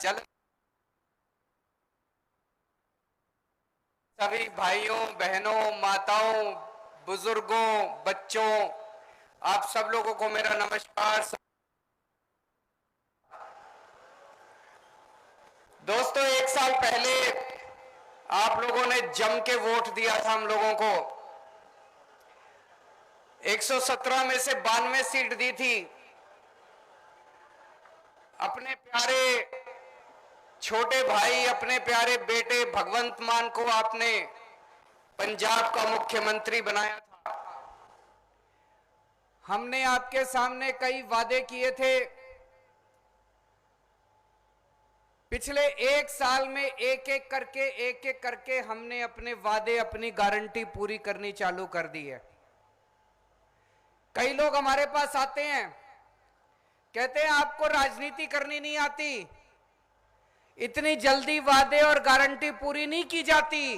चल सभी भाइयों बहनों माताओं बुजुर्गों बच्चों आप सब लोगों को मेरा नमस्कार। दोस्तों, एक साल पहले आप लोगों ने जम के वोट दिया था हम लोगों को। 117 में से 92 सीट दी थी। अपने प्यारे छोटे भाई, अपने प्यारे बेटे भगवंत मान को आपने पंजाब का मुख्यमंत्री बनाया था। हमने आपके सामने कई वादे किए थे। पिछले एक साल में एक एक करके हमने अपने वादे, अपनी गारंटी पूरी करनी चालू कर दी है। कई लोग हमारे पास आते हैं, कहते हैं आपको राजनीति करनी नहीं आती, इतनी जल्दी वादे और गारंटी पूरी नहीं की जाती।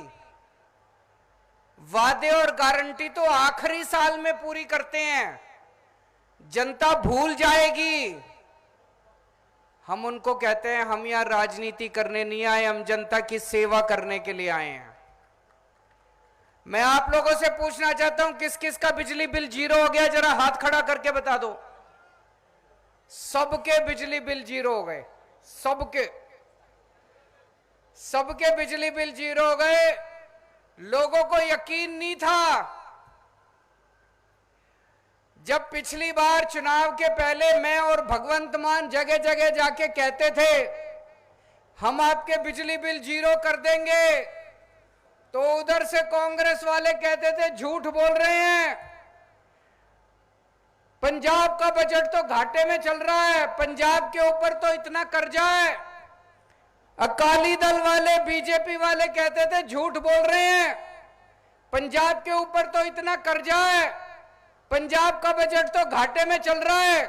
वादे और गारंटी तो आखिरी साल में पूरी करते हैं, जनता भूल जाएगी। हम उनको कहते हैं हम यहां राजनीति करने नहीं आए, हम जनता की सेवा करने के लिए आए हैं। मैं आप लोगों से पूछना चाहता हूं, किस किस का बिजली बिल जीरो हो गया? जरा हाथ खड़ा करके बता दो। सबके बिजली बिल जीरो हो गए, सबके बिजली बिल जीरो हो गए। लोगों को यकीन नहीं था। जब पिछली बार चुनाव के पहले मैं और भगवंत मान जगह जगह जाके कहते थे हम आपके बिजली बिल जीरो कर देंगे, तो उधर से कांग्रेस वाले कहते थे झूठ बोल रहे हैं, पंजाब का बजट तो घाटे में चल रहा है, पंजाब के ऊपर तो इतना कर्जा है। अकाली दल वाले, बीजेपी वाले कहते थे झूठ बोल रहे हैं, पंजाब के ऊपर तो इतना कर्जा है, पंजाब का बजट तो घाटे में चल रहा है।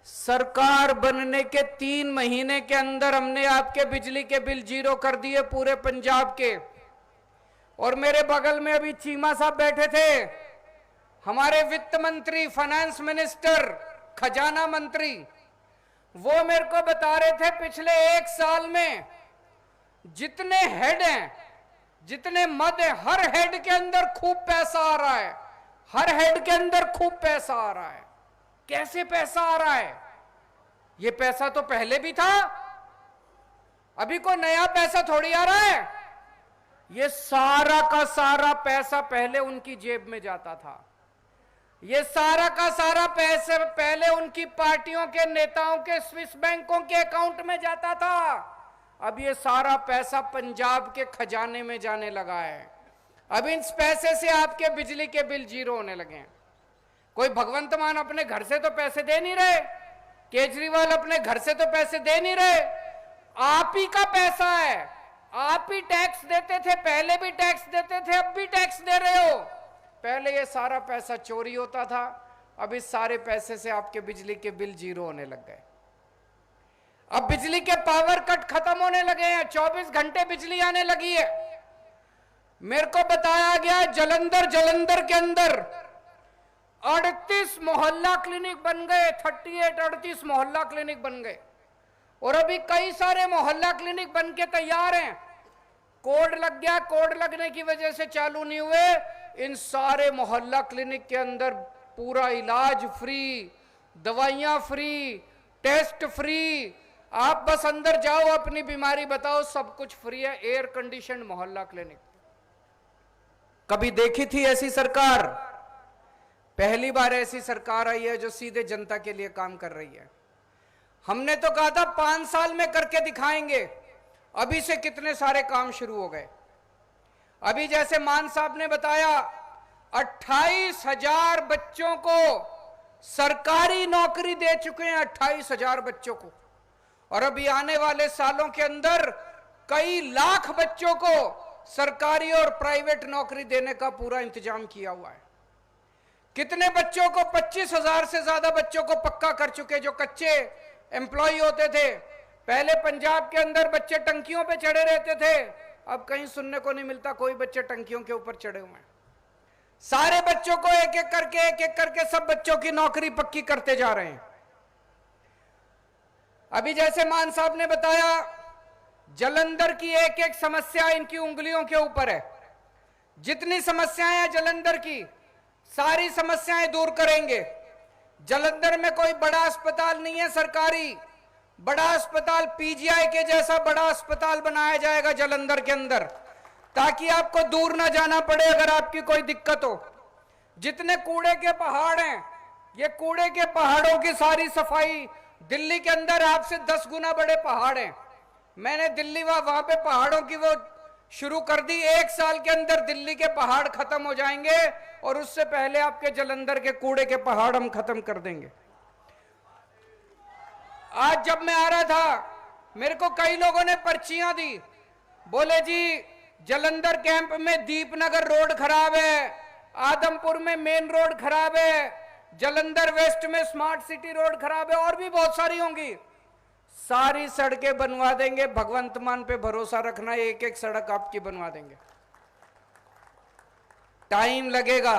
सरकार बनने के 3 महीने के अंदर हमने आपके बिजली के बिल जीरो कर दिए पूरे पंजाब के। और मेरे बगल में अभी चीमा साहब बैठे थे, हमारे वित्त मंत्री, फाइनेंस मिनिस्टर, खजाना मंत्री, वो मेरे को बता रहे थे पिछले एक साल में जितने हेड हैं, जितने मद हैं, हर हेड के अंदर खूब पैसा आ रहा है, हर हेड के अंदर खूब पैसा आ रहा है। कैसे पैसा आ रहा है? ये पैसा तो पहले भी था, अभी कोई नया पैसा थोड़ी आ रहा है। ये सारा का सारा पैसा पहले उनकी जेब में जाता था, ये सारा का सारा पैसा पहले उनकी पार्टियों के नेताओं के स्विस बैंकों के अकाउंट में जाता था। अब ये सारा पैसा पंजाब के खजाने में जाने लगा है। अब इस पैसे से आपके बिजली के बिल जीरो होने लगे हैं। कोई भगवंत मान अपने घर से तो पैसे दे नहीं रहे, केजरीवाल अपने घर से तो पैसे दे नहीं रहे, आप ही का पैसा है। आप ही टैक्स देते थे, पहले भी टैक्स देते थे, अब भी टैक्स दे रहे हो। पहले ये सारा पैसा चोरी होता था, अब इस सारे पैसे से आपके बिजली के बिल जीरो होने लग गए। अब बिजली के पावर कट खत्म होने लगे हैं, 24 घंटे बिजली आने लगी है। मेरे को बताया गया जलंधर के अंदर 38 मोहल्ला क्लिनिक बन गए, 38 मोहल्ला क्लिनिक बन गए। और अभी कई सारे मोहल्ला क्लिनिक बन के तैयार हैं। कोड लग गया, कोड लगने की वजह से चालू नहीं हुए। इन सारे मोहल्ला क्लिनिक के अंदर पूरा इलाज फ्री, दवाइयां फ्री, टेस्ट फ्री। आप बस अंदर जाओ, अपनी बीमारी बताओ, सब कुछ फ्री है। एयर कंडीशन मोहल्ला क्लिनिक। कभी देखी थी ऐसी सरकार? पहली बार ऐसी सरकार आई है जो सीधे जनता के लिए काम कर रही है। हमने तो कहा था 5 साल में करके दिखाएंगे, अभी से कितने सारे काम शुरू हो गए। अभी जैसे मान साहब ने बताया 28,000 बच्चों को सरकारी नौकरी दे चुके हैं, 28,000 बच्चों को। और अभी आने वाले सालों के अंदर कई लाख बच्चों को सरकारी और प्राइवेट नौकरी देने का पूरा इंतजाम किया हुआ है। कितने बच्चों को, 25,000 से ज्यादा बच्चों को पक्का कर चुके, जो कच्चे एम्प्लॉय होते थे। पहले पंजाब के अंदर बच्चे टंकियों पे चढ़े रहते थे, अब कहीं सुनने को नहीं मिलता कोई बच्चे टंकियों के ऊपर चढ़े हुए हैं। सारे बच्चों को एक एक करके सब बच्चों की नौकरी पक्की करते जा रहे हैं। अभी जैसे मान साहब ने बताया, जालंधर की एक एक समस्या इनकी उंगलियों के ऊपर है। जितनी समस्याएं हैं जालंधर की, सारी समस्याएं दूर करेंगे। जालंधर में कोई बड़ा अस्पताल नहीं है सरकारी, बड़ा अस्पताल पीजीआई के जैसा बड़ा अस्पताल बनाया जाएगा जालंधर के अंदर, ताकि आपको दूर ना जाना पड़े अगर आपकी कोई दिक्कत हो। जितने कूड़े के पहाड़ हैं, ये कूड़े के पहाड़ों की सारी सफाई, दिल्ली के अंदर आपसे 10 गुना बड़े पहाड़ हैं। मैंने दिल्ली वहां पे पहाड़ों की वो शुरू कर दी। 1 साल के अंदर दिल्ली के पहाड़ खत्म हो जाएंगे और उससे पहले आपके जालंधर के कूड़े के पहाड़ हम खत्म कर देंगे। आज जब मैं आ रहा था, मेरे को कई लोगों ने पर्चियां दी, बोले जी जालंधर कैंप में दीपनगर रोड खराब है, आदमपुर में मेन रोड खराब है, जालंधर वेस्ट में स्मार्ट सिटी रोड खराब है, और भी बहुत सारी होंगी। सारी सड़कें बनवा देंगे, भगवंत मान पे भरोसा रखना, एक एक सड़क आपकी बनवा देंगे। टाइम लगेगा।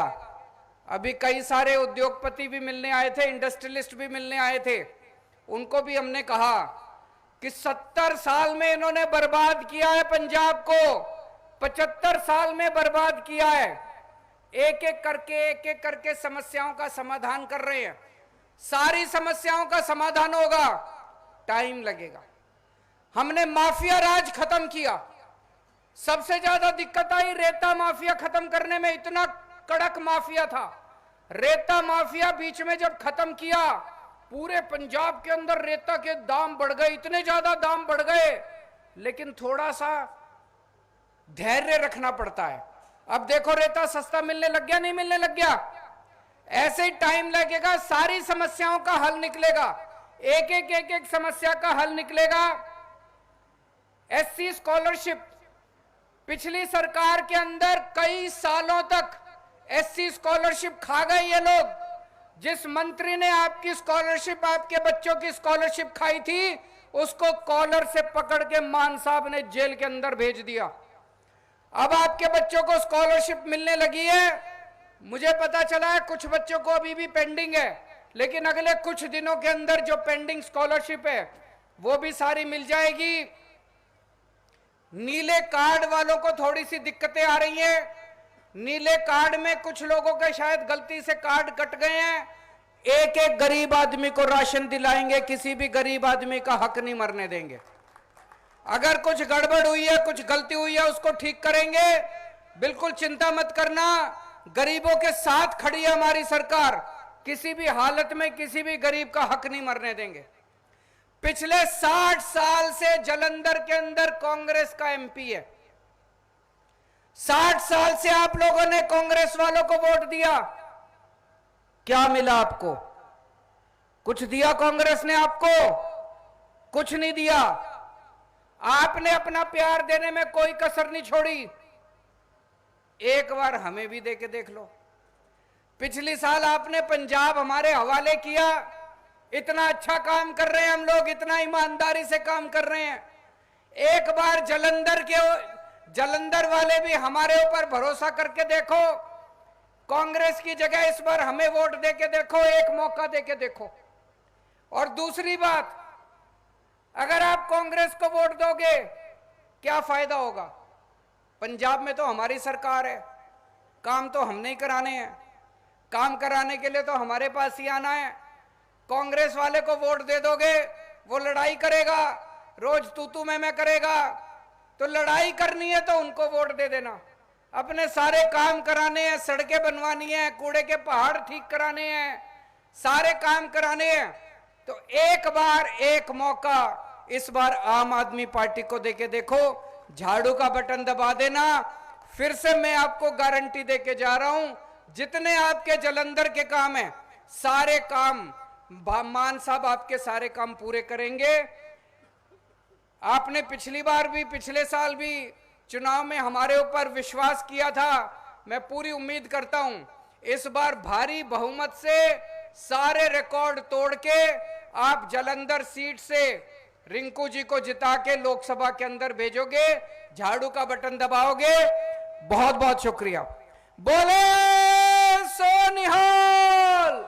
अभी कई सारे उद्योगपति भी मिलने आए थे, इंडस्ट्रियलिस्ट भी मिलने आए थे। उनको भी हमने कहा कि 70 साल में इन्होंने बर्बाद किया है पंजाब को, 75 साल में बर्बाद किया है। एक एक करके समस्याओं का समाधान कर रहे हैं। सारी समस्याओं का समाधान होगा, टाइम लगेगा। हमने माफिया राज खत्म किया। सबसे ज्यादा दिक्कत आई रेता माफिया खत्म करने में। इतना कड़क माफिया था रेता माफिया, बीच में जब खत्म किया, पूरे पंजाब के अंदर रेता के दाम बढ़ गए, इतने ज्यादा दाम बढ़ गए। लेकिन थोड़ा सा धैर्य रखना पड़ता है। अब देखो रेता सस्ता मिलने लग गया, नहीं मिलने लग गया? ऐसे ही टाइम लगेगा, सारी समस्याओं का हल निकलेगा, एक एक समस्या का हल निकलेगा। एससी स्कॉलरशिप, पिछली सरकार के अंदर कई सालों तक एससी स्कॉलरशिप खा गए ये लोग। जिस मंत्री ने आपकी स्कॉलरशिप, आपके बच्चों की स्कॉलरशिप खाई थी, उसको कॉलर से पकड़ के मान साहब ने जेल के अंदर भेज दिया। अब आपके बच्चों को स्कॉलरशिप मिलने लगी है। मुझे पता चला है कुछ बच्चों को अभी भी पेंडिंग है, लेकिन अगले कुछ दिनों के अंदर जो पेंडिंग स्कॉलरशिप है वो भी सारी मिल जाएगी। नीले कार्ड वालों को थोड़ी सी दिक्कतें आ रही हैं। नीले कार्ड में कुछ लोगों के शायद गलती से कार्ड कट गए हैं। एक एक गरीब आदमी को राशन दिलाएंगे, किसी भी गरीब आदमी का हक नहीं मरने देंगे। अगर कुछ गड़बड़ हुई है, कुछ गलती हुई है, उसको ठीक करेंगे। बिल्कुल चिंता मत करना, गरीबों के साथ खड़ी है हमारी सरकार। किसी भी हालत में किसी भी गरीब का हक नहीं मरने देंगे। पिछले 60 साल से जालंधर के अंदर कांग्रेस का एमपी है। 60 साल से आप लोगों ने कांग्रेस वालों को वोट दिया, क्या मिला आपको? कुछ दिया कांग्रेस ने आपको? कुछ नहीं दिया। आपने अपना प्यार देने में कोई कसर नहीं छोड़ी। एक बार हमें भी दे के देख लो। पिछली साल आपने पंजाब हमारे हवाले किया। इतना अच्छा काम कर रहे हैं हम लोग, इतना ईमानदारी से काम कर रहे हैं। एक बार जालंधर वाले भी हमारे ऊपर भरोसा करके देखो। कांग्रेस की जगह इस बार हमें वोट दे के देखो, एक मौका दे के देखो। और दूसरी बात, अगर आप कांग्रेस को वोट दोगे क्या फायदा होगा? पंजाब में तो हमारी सरकार है, काम तो हमने ही कराने हैं। काम कराने के लिए तो हमारे पास ही आना है। कांग्रेस वाले को वोट दे दोगे, वो लड़ाई करेगा, रोज तू मैं करेगा। तो लड़ाई करनी है तो उनको वोट दे देना। अपने सारे काम कराने हैं, सड़कें बनवानी है, कूड़े के पहाड़ ठीक कराने हैं, सारे काम कराने हैं। तो एक बार एक मौका इस बार आम आदमी पार्टी को देके देखो, झाड़ू का बटन दबा देना। फिर से मैं आपको गारंटी देके जा रहा हूं, जितने आपके जालंधर के काम हैं, सारे काम मान साहब आपके सारे काम पूरे करेंगे। आपने पिछली बार भी, पिछले साल भी चुनाव में हमारे ऊपर विश्वास किया था। मैं पूरी उम्मीद करता हूं इस बार भारी बहुमत से सारे रिकॉर्ड तोड़ के आप जालंधर सीट से रिंकू जी को जिता के लोकसभा के अंदर भेजोगे, झाड़ू का बटन दबाओगे। बहुत बहुत शुक्रिया। बोले सोनिहाल।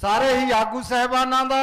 ਸਾਰੇ ਹੀ ਆਗੂ ਸਹਿਬਾਨਾਂ ਦਾ